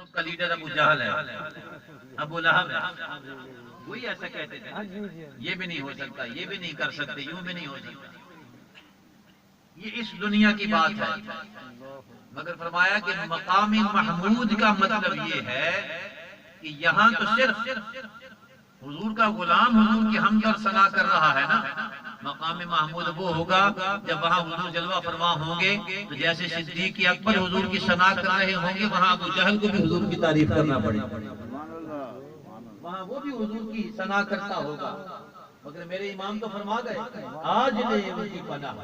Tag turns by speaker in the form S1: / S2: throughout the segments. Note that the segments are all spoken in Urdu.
S1: وقت کا لیڈر ابو جہل ہے، ابو لہب ہے، وہی ایسا کہتے تھے یہ بھی نہیں ہو سکتا، یہ بھی نہیں کر سکتے، یوں بھی نہیں ہو سکتا. یہ اس دنیا کی بات ہے. مگر فرمایا کہ مقام محمود کا مطلب یہ ہے کہ یہاں تو صرف حضور کا غلام حضور کی حمد اور ثنا کر رہا ہے نا. مقام محمود وہ ہوگا جب وہاں حضور جلوہ فرما ہوں گے تو جیسے صدیق اکبر حضور کی ثنا کر رہے ہوں گے وہاں ابو جہل کو بھی حضور کی تعریف کرنا پڑے گا، وہاں وہ بھی حضور کی ثنا کرتا ہوگا. مگر میرے امام تو فرما گئے آج لے ان کی پناہ،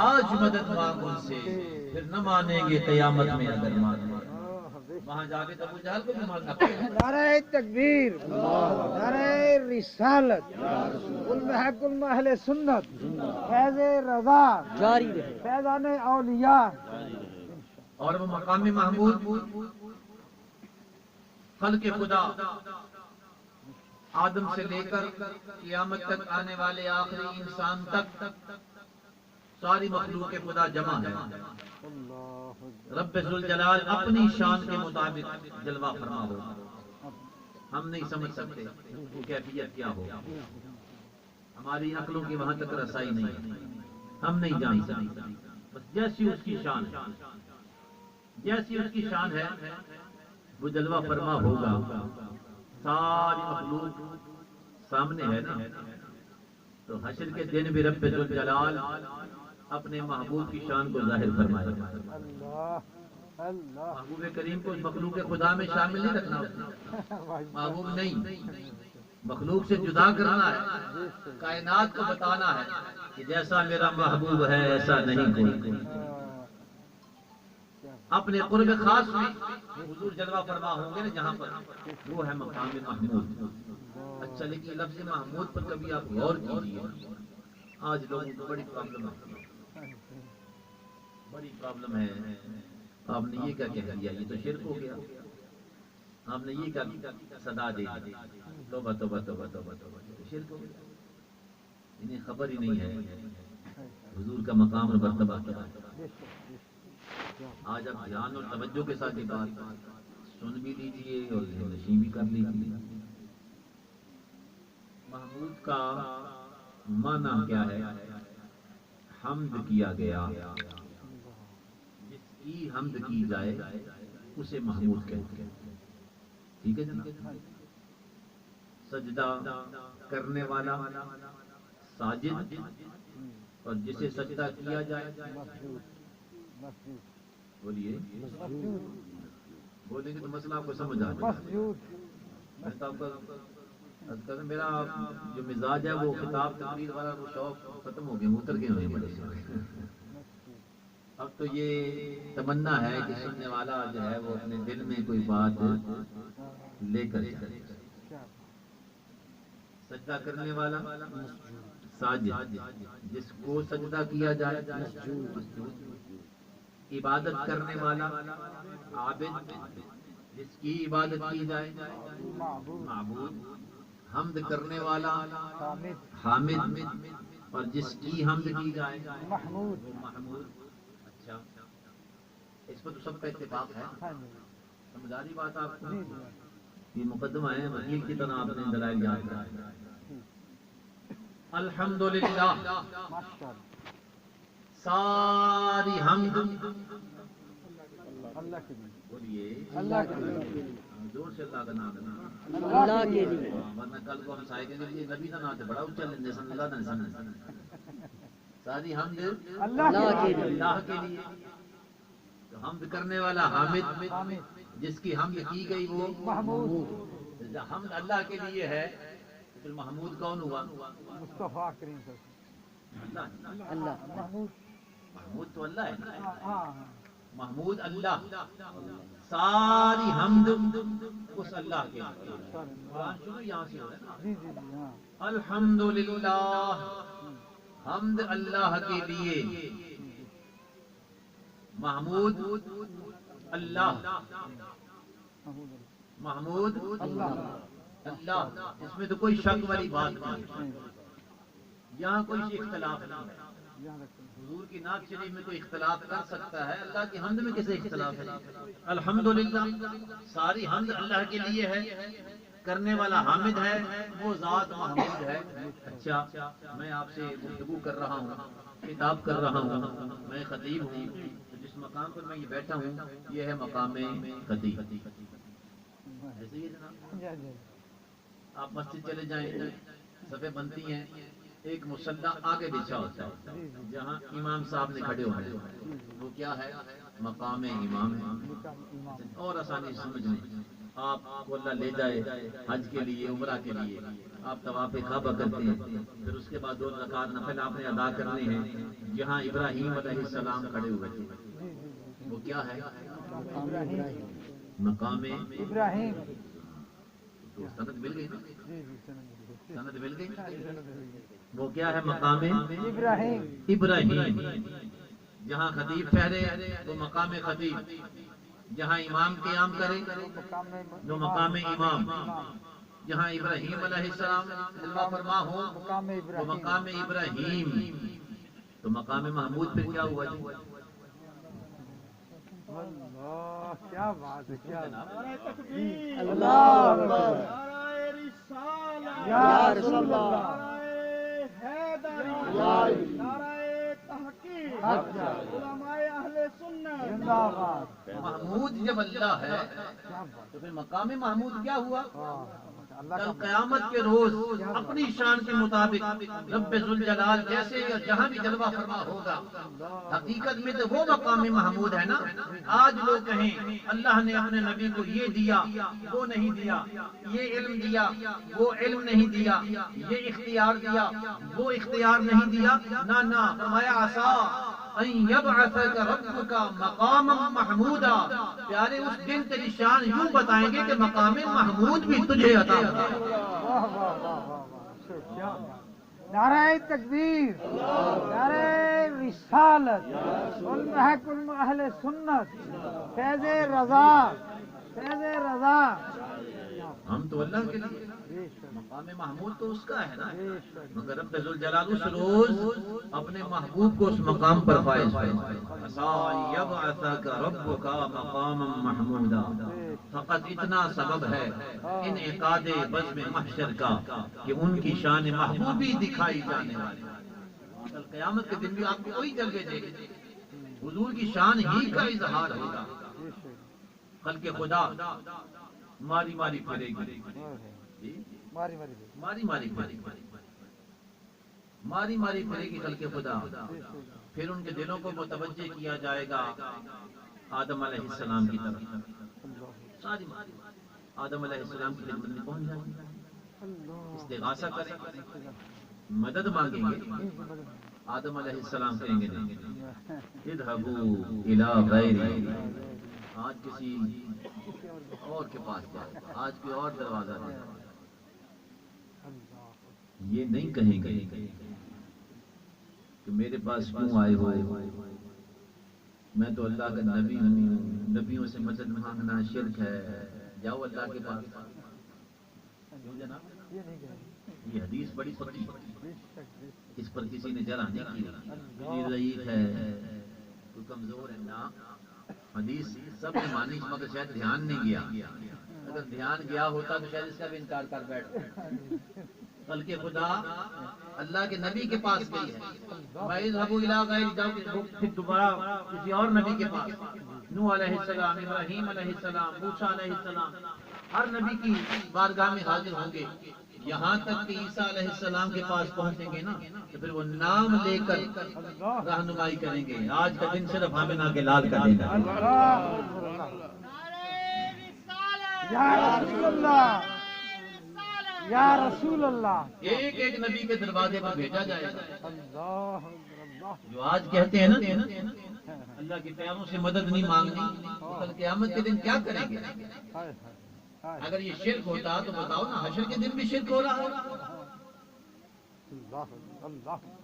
S1: آج مدد مانگ ان سے، پھر نہ مانیں گے قیامت میں اگر مانیں. وہاں جا کے تو ابو جہل کو بھی ماننا پڑے گا.
S2: نعرہ تکبیر، نعرہ رسالت، کل محق اہل سنت، فیض رضا جاری رہے، فیضان اولیاء.
S1: اور وہ مقام محمود خلق خدا آدم سے لے کر قیامت تک آنے والے آخری انسان تک ساری مخلوق خدا جمع ہے. رب ذوالجلال اپنی شان کے مطابق جلوہ فرما ہوگا. ہم نہیں سمجھ سکتے وہ کیفیت کیا ہوگا، ہماری عقلوں کی وہاں تک رسائی نہیں ہے، ہم نہیں جان سکتے. بس جیسی اس کی شان ہے، جیسی اس کی شان ہے وہ جلوہ فرما ہوگا. ساری مخلوق سامنے ہے نا. تو حشر کے دن بھی رب ذوالجلال اپنے محبوب کی شان کو ظاہر فرمائے گا. محبوب کریم کو مخلوق خدا میں شامل نہیں رکھنا ہوتا، محبوب نہیں، مخلوق سے جدا کرنا ہے، کائنات کو بتانا ہے کہ جیسا میرا محبوب ہے ایسا نہیں کوئی. اپنے قرب خاص میں حضور جلوہ فرما ہوں گے نا جہاں پر، وہ ہے مقام محمود. اچھا لیکن لفظ محمود پر کبھی آپ غور کیجیے. آج لوگوں کو بڑی پرابلم ہے، بڑی پرابلم ہے. آپ نے یہ کیا کہہ دیا، یہ تو شرک ہو گیا. آپ نے یہ کیا صدا دے دی، توبہ توبہ توبہ توبہ توبہ، شرک ہو گیا. انہیں خبر ہی نہیں ہے حضور کا مقام اور مرتبہ کیا ہے. آج آپ دھیان اور توجہ کے ساتھ یہ بات سن بھی لیجیے اور ذہن نشین بھی کر لیجیے. محمود کا معنی کیا ہے؟ حمد کیا گیا، جس کی حمد کی جائے اسے محمود کہتے ہیں. ٹھیک ہے جناب. سجدہ کرنے والا ساجد، اور جسے سجدہ کیا جائے بولیے بولیں گے تو مسئلہ آپ کو سمجھ آ جائے. میں تو آپ کا میرا جو مزاج ہے وہ خطاب تقریر والا وہ شوق ختم ہو گیا، اتر گئے ہوئے بڑے سے. اب تو یہ تمنا ہے کہ سننے والا جو ہے وہ اپنے دل میں کوئی بات لے کر جائے. سجدہ کرنے والا ساجد، جس کو سجدہ کیا جائے عبادت کرنے والا عابد، جس کی عبادت کی جائے معبود، حمد کرنے والا حامد، اور جس کی حمد کی جائے محمود. اچھا اس پر تو سب کا اتفاق ہے. سمجھ آ رہی بات آپ کو؟ یہ مقدمہ ہے، وکیل کی طرح آپ نے دلائل یاد کرا. الحمدللہ، ساری حمد
S2: اللہ کے لیے،
S1: بولیے
S2: اللہ کے لیے،
S1: زور سے اللہ کا نام لینا.
S2: اللہ کے لیے.
S1: ورنہ کل کو ہم سائے کے لیے نبی کا نام سے بڑا اچھا لیندے سن اللہ نہ سن. ساری حمد
S2: اللہ کے لیے،
S1: اللہ کے لیے. تو حمد کرنے والا حامد، جس کی حمد کی گئی وہ
S2: محمود.
S1: حمد اللہ کے لیے ہے، پھر محمود کون ہوا؟
S2: مصطفیٰ کریم صلی اللہ علیہ وسلم.
S1: اللہ. محمود تو اللہ ہے نا،
S2: ہاں،
S1: محمود اللہ. ساری حمد اس اللہ کے لیے. قرآن شروع یہاں سے ہو رہا ہے نا.
S2: جی جی جی. ہاں،
S1: الحمدللہ، حمد اللہ کے لیے. محمود اللہ، محمود اللہ. اس میں تو کوئی شک والی بات نہیں، یہاں کوئی اختلاف نہیں. حضور کی نعت شریف میں کوئی اختلاف کر سکتا ہے؟ اللہ کی حمد میں کیسے اختلاف ہے؟ الحمدللہ، ساری حمد اللہ کے لیے ہے، کرنے والا حامد ہے، وہ ذات محمود ہے۔ اچھا، میں آپ سے گفتگو کر رہا ہوں، خطاب کر رہا ہوں، میں خطیب ہوں، تو جس مقام پر میں یہ بیٹھا ہوں یہ ہے مقام خطیب۔ ایسے ہی ہے جناب، آپ مسجد چلے جائیں، صفیں بنتی ہیں، ایک مصلی آگے بچھا ہوتا ہے جہاں امام صاحب نے کھڑے ہوئے ہیں، وہ کیا ہے؟ مقام امام ہے۔ اور آسانی سے سمجھ لیں، آپ کو اللہ لے جائے حج کے لیے، عمرہ کے لیے، آپ طواف کعبہ کرتے ہیں، پھر اس کے بعد 2 رکعت نفل آپ نے ادا کرنے ہیں جہاں ابراہیم علیہ السلام کھڑے ہوئے تھے، وہ کیا ہے؟ مقام
S2: ابراہیم۔
S1: تو سند مل گئی نا؟ سند مل گئی، وہ کیا ہے؟ مقام
S2: ابراہیم۔
S1: ابراہیم۔ جہاں خطیب ٹھہرے وہ مقام خطیب، جہاں امام قیام کرے وہ مقام امام، جہاں ابراہیم علیہ السلام اللہ فرما ہو وہ مقام ابراہیم۔ تو مقام محمود پہ کیا ہوا جی؟
S2: اللہ، کیا بات ہے، کیا
S3: اللہ
S2: اکبر، یا رسول اللہ، زندہ باد۔
S1: محمود جب اللہ ہے تو پھر مقام محمود کیا ہوا؟ کل قیامت کے روز اپنی شان کے مطابق رب ذوالجلال جیسے جہاں بھی جلوہ فرما ہوگا، حقیقت میں تو وہ مقام محمود ہے نا۔ آج لوگ کہیں اللہ نے اپنے نبی کو یہ دیا، وہ نہیں دیا، یہ علم دیا، وہ علم نہیں دیا، یہ اختیار دیا، وہ اختیار نہیں دیا، نہ فرمایا عسیٰ ان یبعثک ربک مقاما محمودا۔ پیارے اس دن تیری شان یوں بتائیں گے کہ مقام محمود بھی تجھے عطا ہوگا۔
S2: واہ واہ واہ واہ واہ، کیا بات۔ نعرہ تکبیر، نعرہ رسالت، والمحکم اہل سنت، فیض رضا، فیض رضا۔
S1: ہم تو اللہ کے لیے، مقام محمود تو اس کا ہے نا، مگر رب ذوالجلال اس روز اپنے محبوب کو اس مقام پر فائز فرمائے۔ عسیٰ یبعثک ربک مقاما محمودا۔ فقط اتنا سبب ہے انعقاد بزم محشر کا کہ ان کی شان محبوبی دکھائی جانے والی، کل قیامت کے دن بھی آپ کو وہی جلوے دے گے، حضور کی شان ہی کا اظہار ہوگا۔ خلق خدا ماری ماری پھرے گی،
S2: ماری ماری
S1: ماری ماری پھرے گی، ماری ماری پھرے گی خلق خدا۔ پھر ان کے دلوں کو متوجہ کیا جائے گا آدم علیہ السلام کی طرف، ساری آدم علیہ السلام کی خدمت میں پہنچ جائیں گے، استغاثہ کریں گے، مدد مانگیں گے۔ آدم علیہ السلام کہیں گے نہیں، اذهبوا الى غیری، آج کسی اور کے پاس جائے، آج کوئی اور دروازہ دے۔ یہ نہیں کہیں گے کہ میرے پاس کیوں آئے ہو، میں تو اللہ کا نبی ہوں، نبیوں سے مدد مانگنا شرک ہے، جاؤ اللہ کے پاس۔ جناب یہ حدیث بڑی پکی، اس پر کسی نے جرح نہیں کی، یہ ضعیف ہے، تو کمزور ہے نا۔ حدیث سب نے مانی مگر شاید دھیان نہیں گیا، اگر دھیان گیا ہوتا تو شاید اس کا بھی انکار کر بیٹھتا۔ خلق خدا اللہ کے نبی کے پاس گئی ہے، فَاذْهَبُوا إِلَىٰ غَيْرِ، جاؤ پھر دوبارہ کسی اور نبی کے پاس، نوح علیہ السلام، ابراہیم علیہ السلام، موسیٰ علیہ السلام، ہر نبی کی بارگاہ میں حاضر ہوں گے، یہاں تک کہ عیسیٰ علیہ السلام کے پاس پہنچیں گے نا تو پھر وہ نام لے کر رہنمائی کریں گے۔ آج کا دن صرف آمنہ کے لال کا دن ہے۔
S2: یا رسول اللہ، یا رسول اللہ،
S1: ایک ایک نبی کے دروازے پر بھیجا جائے گا۔
S2: اللہ اللہ،
S1: جو آج کہتے ہیں نا اللہ کے پیاروں سے مدد نہیں مانگنی، تو کل قیامت کے دن کیا کریں گے؟ اگر یہ شرک ہوتا تو بتاؤ نا، حشر کے دن بھی شرک ہو رہا ہے،
S2: اللہ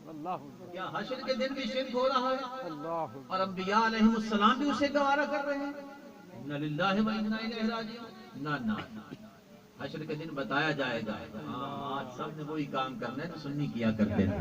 S2: اللہ،
S1: کیا حشر کے دن بھی شرک ہو رہا ہے؟
S2: اللہ،
S1: اور انبیاء علیہ السلام بھی اسے گوارا کر رہے ہیں۔ اِنَّ لِلَّهِ وَإِنَّا إِلَيْهِ رَاجِعُونَ۔ نہ حشر کے دن بتایا جائے گا، آج سب نے وہی کام کرنا ہے تو سنی کیا کرتے تھے۔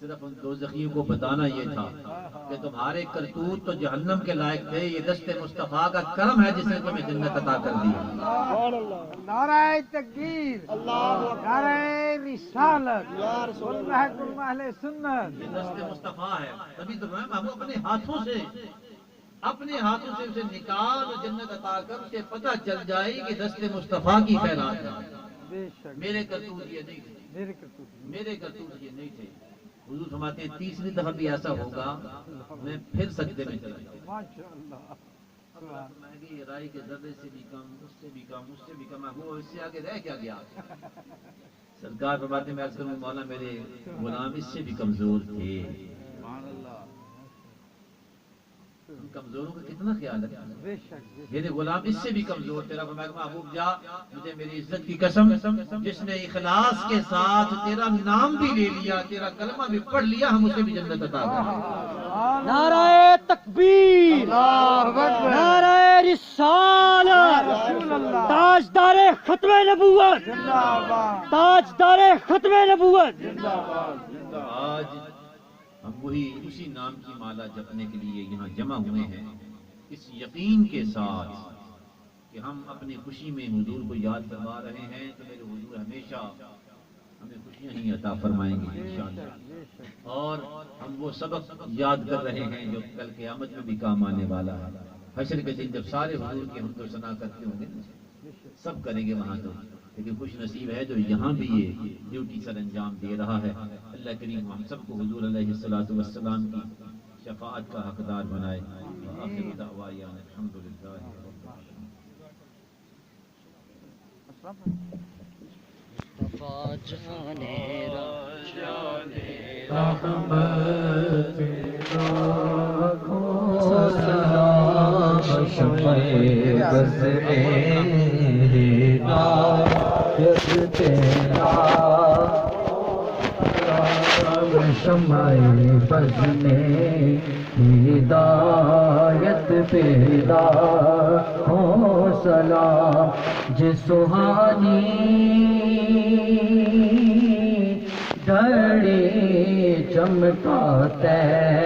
S1: صرف ان دوزخیوں کو بتانا یہ تھا کہ تمہارے کرتوت تو جہنم کے لائق تھے، یہ دست مصطفیٰ کا کرم ہے جس نے تمہیں جنت عطا کر دی۔
S2: نعرہ تکبیر، نعرہ رسالت، واللہکم اہل سنت۔
S1: یہ دست مصطفیٰ ہے، تبھی تو ہم اپنے ہاتھوں سے اسے نکال اور جنت عطا کر کے پتہ چل جائے کہ دست مصطفیٰ کی خیرات ہے۔
S2: بے شک
S1: میرے کرتوت یہ نہیں تھے، میرے کرتوت یہ نہیں تھے۔ حضور فرماتے ہیں تیسری دفعہ بھی ایسا ہوگا میں پھر سجدے میں چلا جاؤں گا۔
S2: ماشاءاللہ۔
S1: میں کہ یہ رائی کے ذرے سے بھی کم، اس سے بھی کم، اس سے بھی کم، وہ اس سے آگے رہ کیا گیا؟ سرکار فرماتے ہیں میں عرض کروں مولا میرے غلام اس سے بھی کمزور تھے۔ کمزوروں کا کتنا خیال ہے،
S2: بے شک
S1: میرے غلام اس سے بھی کمزور تیرا فرمایا محبوب جا مجھے میری عزت کی قسم جس نے اخلاص کے ساتھ تیرا نام بھی لے لیا، تیرا کلمہ بھی پڑھ لیا، ہم اسے بھی جنت عطا کریں۔
S3: نعرہ تکبیر، نعرہ رسالت، تاجدار ختم نبوت، تاجدار ختم نبوت۔
S1: آج ہم وہی اسی نام کی مالا جپنے کے لیے یہاں جمع ہوئے ہیں، اس یقین کے ساتھ کہ ہم اپنی خوشی میں حضور کو یاد کروا رہے ہیں تو میرے حضور ہمیشہ ہمیں خوشیاں ہی عطا فرمائیں گے انشاءاللہ۔ اور ہم وہ سبق یاد کر رہے ہیں جو کل قیامت میں بھی کام آنے والا ہے۔ حشر کے دن جب سارے حضور کی حمد و ثنا کرتے ہوں گے سب کریں گے وہاں تو، لیکن خوش نصیب ہے جو یہاں بھی یہ ڈیوٹی سر انجام دے رہا ہے۔ اللہ کریم ہم سب کو حضور علیہ الصلوۃ والسلام کی شفاعت کا حقدار بنائے۔ آخر دعوانا الحمدللہ رب العالمین۔
S4: شمع بز میں ہدایت پیدا ہو سلام جس سہانی گھڑی چمکاتا ہے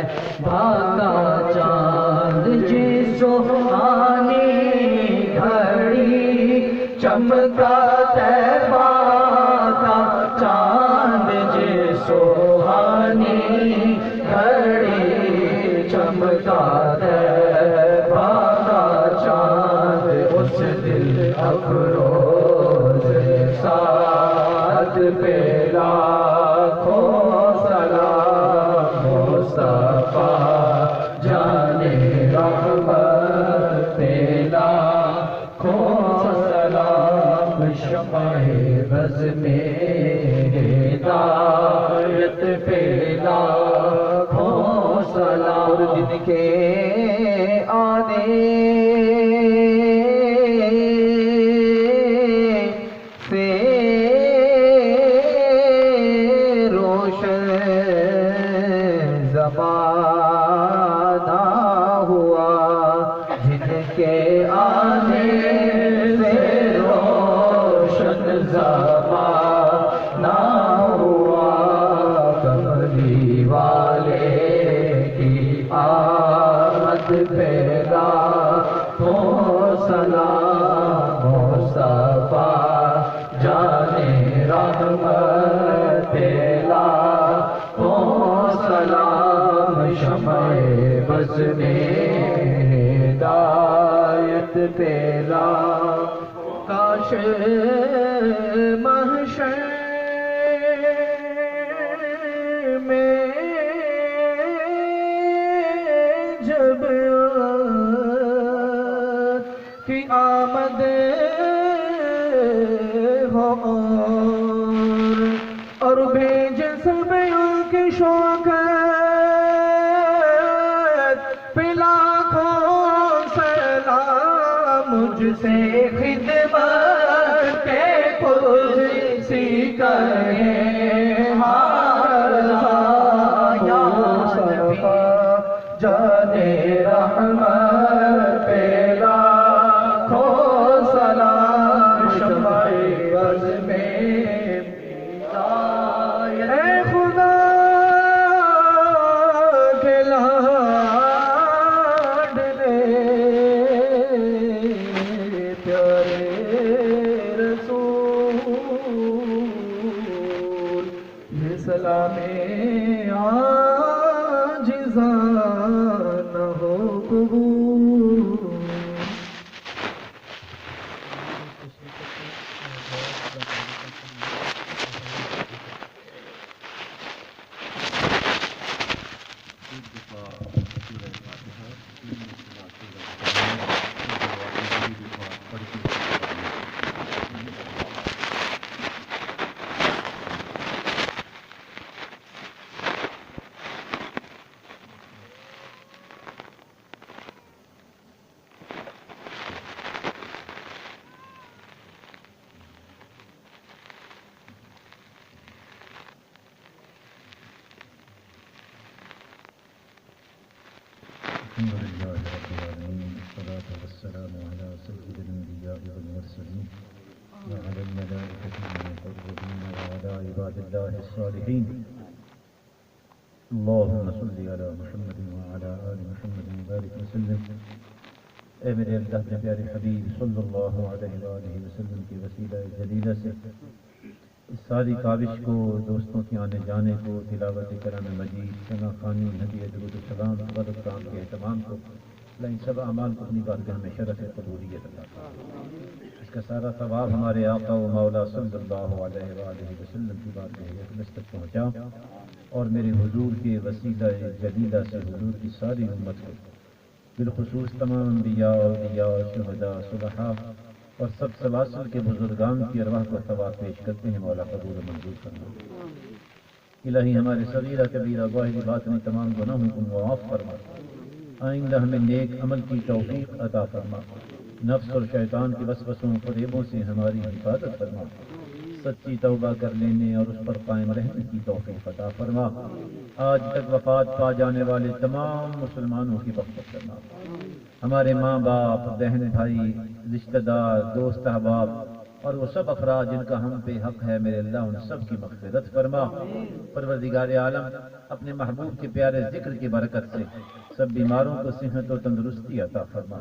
S4: بھاگا چاند جس سہانی گھڑی چمکاتا ہے بھاگا چاند جس سہانی گھڑی چمکاتا ہے بھاگا چاند اس دل افروز ساتھ پہ لاکھوں سلام مصطفیٰ جانے رحمت پہ لاکھوں سلام شمع بز میں ہدایت پہ لاکھوں سلام جن کے آنے سے روشن زمانہ ہوا، جن کے آنے سے روشن زمانہ ہوا، کملی والے کی آمد پہ لاکھوں سلام مصطفیٰ جانے رحمت پہ لاکھوں سلام شمع بز میں ہدایت پہ لاکھوں کاش محشر میں جب کی آمد ہو اور بھیج سب کی شوقت پہ لاکھوں سلام مجھ سے خدمت کے کرسی کرے یا مصطفیٰ جانے رحمت پہ لاکھوں سلام شمع بز میں اے خدا
S5: الحمد لله رب العالمين والصلاة والسلام على سيد الأنبياء والمرسلين وعلى الملائكة المقربين وعلى عباد الله الصالحين اللهم صل على محمد وعلى آل محمد وبارك وسلم. اے میرے اللہ کے پیارے حبیب صلی اللہ علیہ وآلہ وسلم کی وسیلہ جلیلہ سے اس ساری کاوش کو، دوستوں کے آنے جانے کو، تلاوت کلام مجید، ثنا خوانی، ہدیہ درود السلام، عبادت کام کے اہتمام کو، اللہ ان سب اعمال کو اپنی بارگاہ میں شرف قبولیت عطا فرمائے. اس کا سارا ثواب ہمارے آقا و مولا صلی اللہ علیہ وآلہ وسلم کی بارگاہ اقدس تک پہنچا، اور میرے حضور کے وسیلہ جلیلہ سے حضور کی ساری امت کو، بالخصوص تمام انبیاء، اولیاء، شہداء، صلحاء اور سب سلاسل کے بزرگان کی ارواح کو ثواب پیش کرتے ہیں. مولا قبول و منظور فرما. الہی ہمارے صغیرہ کبیرہ ظاہری باطنی تمام گناہوں کو معاف فرما. آئندہ ہمیں نیک عمل کی توفیق عطا فرما. نفس اور شیطان کے وسوسوں فریبوں سے ہماری حفاظت فرما. سچی توبہ کر لینے اور اس پر قائم رہنے کی توفیق عطا فرما. آج تک وفات پا جانے والے تمام مسلمانوں کی مغفرت فرما. ہمارے ماں باپ، بہن بھائی، رشتہ دار، دوست احباب اور وہ سب افراد جن کا ہم پہ حق ہے، میرے اللہ ان سب کی مغفرت فرما. پروردگار عالم اپنے محبوب کے پیارے ذکر کی برکت سے سب بیماروں کو صحت و تندرستی عطا فرما.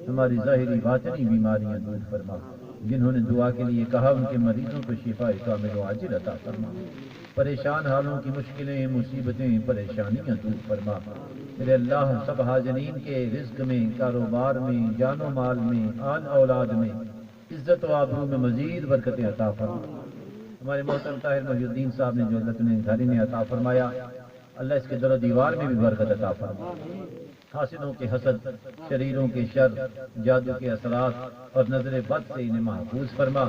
S5: ہماری ظاہری باطنی بیماریاں دور فرما. جنہوں نے دعا کے لیے کہا ان کے مریضوں کو شفا کامل و عاجل عطا فرما. پریشان حالوں کی مشکلیں، مصیبتیں، پریشانیاں دور فرما. میرے اللہ سب حاضرین کے رزق میں، کاروبار میں، جان و مال میں، آل اولاد میں، عزت و آبرو میں مزید برکتیں عطا فرما. ہمارے محترم طاہر محی الدین صاحب نے جو اللہ نے گھر میں عطا فرمایا، اللہ اس کے در و دیوار میں بھی برکت عطا فرما. حاسدوں کے حسد، شریروں کے شر، جادو کے اثرات اور نظر بد سے انہیں محفوظ فرما.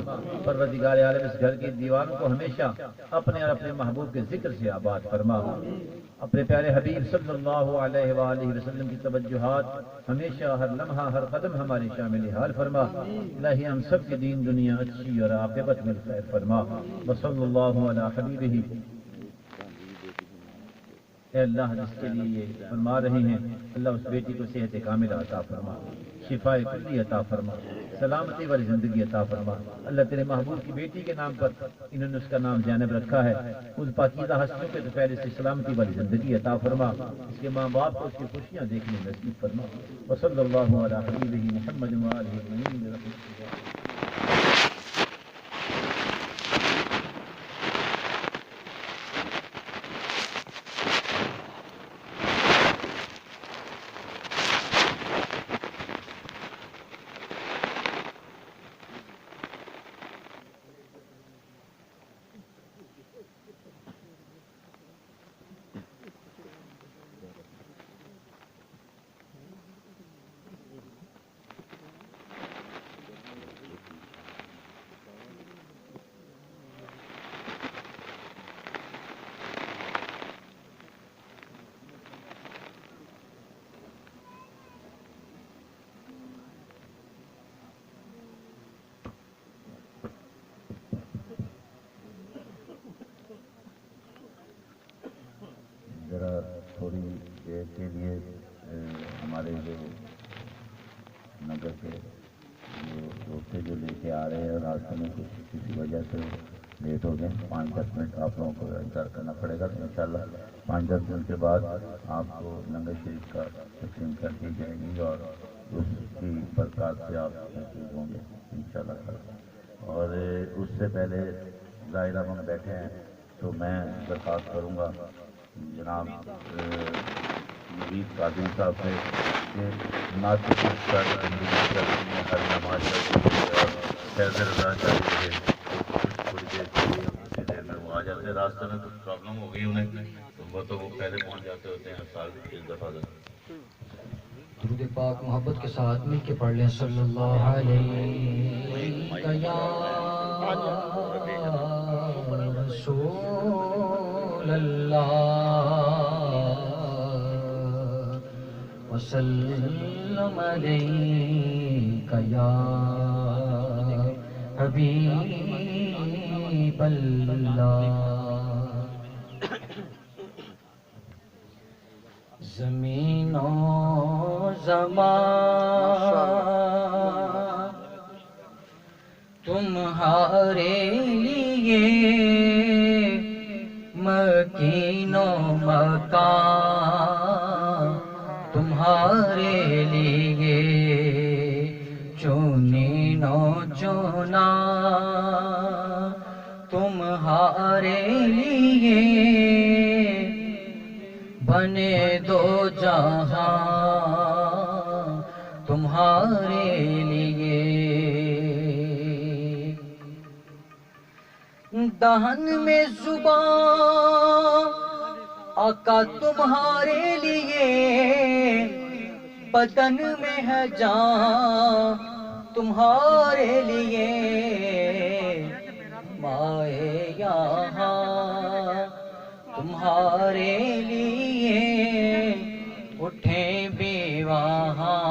S5: پروردگار عالم اس گھر کی دیواروں کو ہمیشہ اپنے اور اپنے محبوب کے ذکر سے آباد فرما. اپنے پیارے حبیب صلی اللہ علیہ وآلہ وسلم کی توجہات ہمیشہ، ہر لمحہ، ہر قدم ہماری شامل حال فرما. الہی ہم سب کی دین دنیا اچھی اور عاقبت میں خیر فرما. وصلی اللہ علی حبیبہ. اے اللہ جس کے لیے یہ فرما رہے ہیں، اللہ اس بیٹی کو صحت کاملہ عطا فرما، شفاء کلی عطا فرما، سلامتی والی زندگی عطا فرما. اللہ تیرے محبوب کی بیٹی کے نام پر انہوں نے اس کا نام زینب رکھا ہے. اس پاکیزہ ہستیوں کے تو پہلے سے سلامتی والی زندگی عطا فرما. اس کے ماں باپ کو اس کی خوشیاں دیکھنے نصیب فرما. وصلی اللہ علی حبیبہ محمد وآلہ وسلم.
S6: ذرا تھوڑی دیر کے لیے ہمارے جو نگر کے دوستے جو لے کے آ رہے ہیں، راستے میں کچھ کسی وجہ سے لیٹ ہو گئے، 5-10 منٹ آپ لوگوں کو انتظار کرنا پڑے گا. انشاءاللہ 5-10 منٹ کے بعد آپ کو لنگر شریف کا تقسیم کر دی جائے گی اور اس کی برکات سے آپ محفوظ ہوں گے انشاءاللہ. اور اس سے پہلے ظاہرہ ہم بیٹھے ہیں تو میں درخواست کروں گا جناب نوید قادری صاحب سے کہ ناطق کر ہر نماز اور فیض رضا چاہیے تھوڑی دیر کے لیے، اسی دیر میں وہ آ جاتے ہیں. راستے میں کچھ پرابلم ہو گئی انہیں تو وہ پہلے پہنچ جاتے ہوتے ہیں ہر سال ایک دفعہ.
S3: درود پاک محبت کے ساتھ مل کے پڑھ لیں. صلی اللہ علیہ رسول اللہ وسلم علیک یا حبیب اللہ. زمین و زمان تمہارے لیے مکین و مکان تمہارے لیے چنین و چنا تمہارے لیے بنے دو جہاں تمہارے لیے دہن میں زبان آقا تمہارے لیے بدن میں ہے جان تمہارے لیے مائے یہاں تمہارے لیے اٹھیں بھی وہاں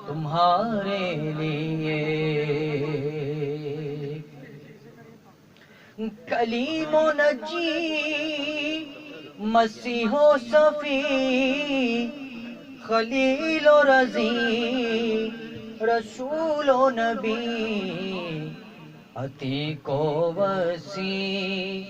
S3: تمہارے لیے کلیم و نجی مسیح و صفی خلیل و رضی رسول و نبی عتیق و وسیع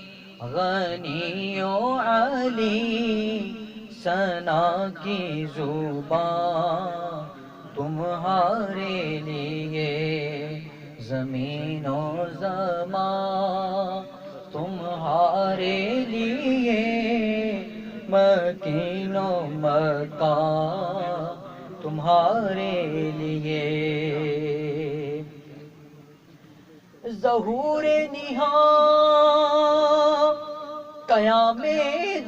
S3: غنی و علی ثنا کی زبان تمہارے لیے زمین و زمان تمہارے لیے مکین و مکان تمہارے لیے ظہور نہاں قیام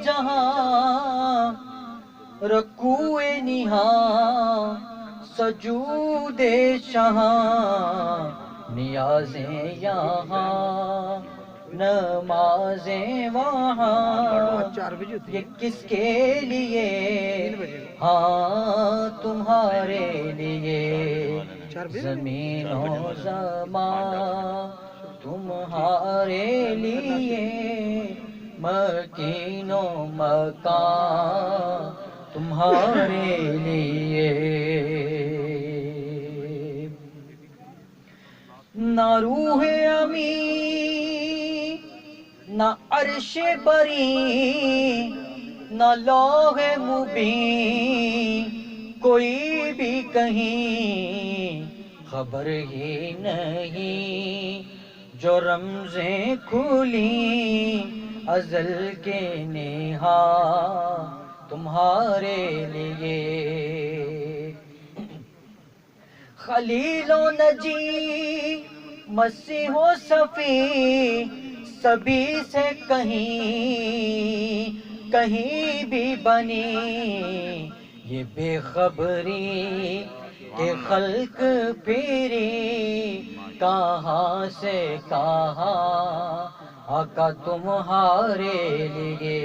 S3: جہاں رکوع نہاں سجود شہاں نیازیں یہاں نمازیں وہاں یہ کس کے لیے ہاں تمہارے لیے زمین و زمان تمہارے لیے مکین و مکان تمہارے لیے نہ روح امین نہ عرش بری نہ لوح مبین کوئی بھی کہیں خبر ہی نہیں جو رمزیں کھلی ازل کے نہاں تمہارے لیے خلیل و نجی مسیح و صفی سبھی سے کہیں بھی بنی یہ بے خبری کہ خلق پھری کہاں سے کہاں آقا تمہارے لیے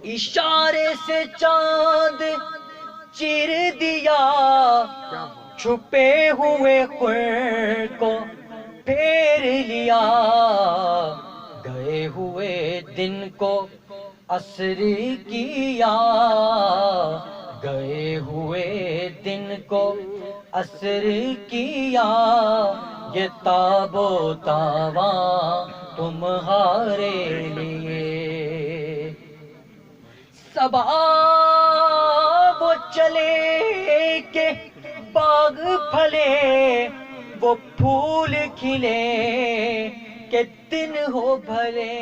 S3: اشارے سے چاند چیر دیا چھپے ہوئے خور کو پھیر لیا گئے ہوئے دن کو عصر کیا گئے ہوئے دن کو عصر کیا یہ تاب و تاواں تمہارے لیے صبا وہ چلے کہ باغ پھلے وہ پھول کھلے کہ دن ہو بھلے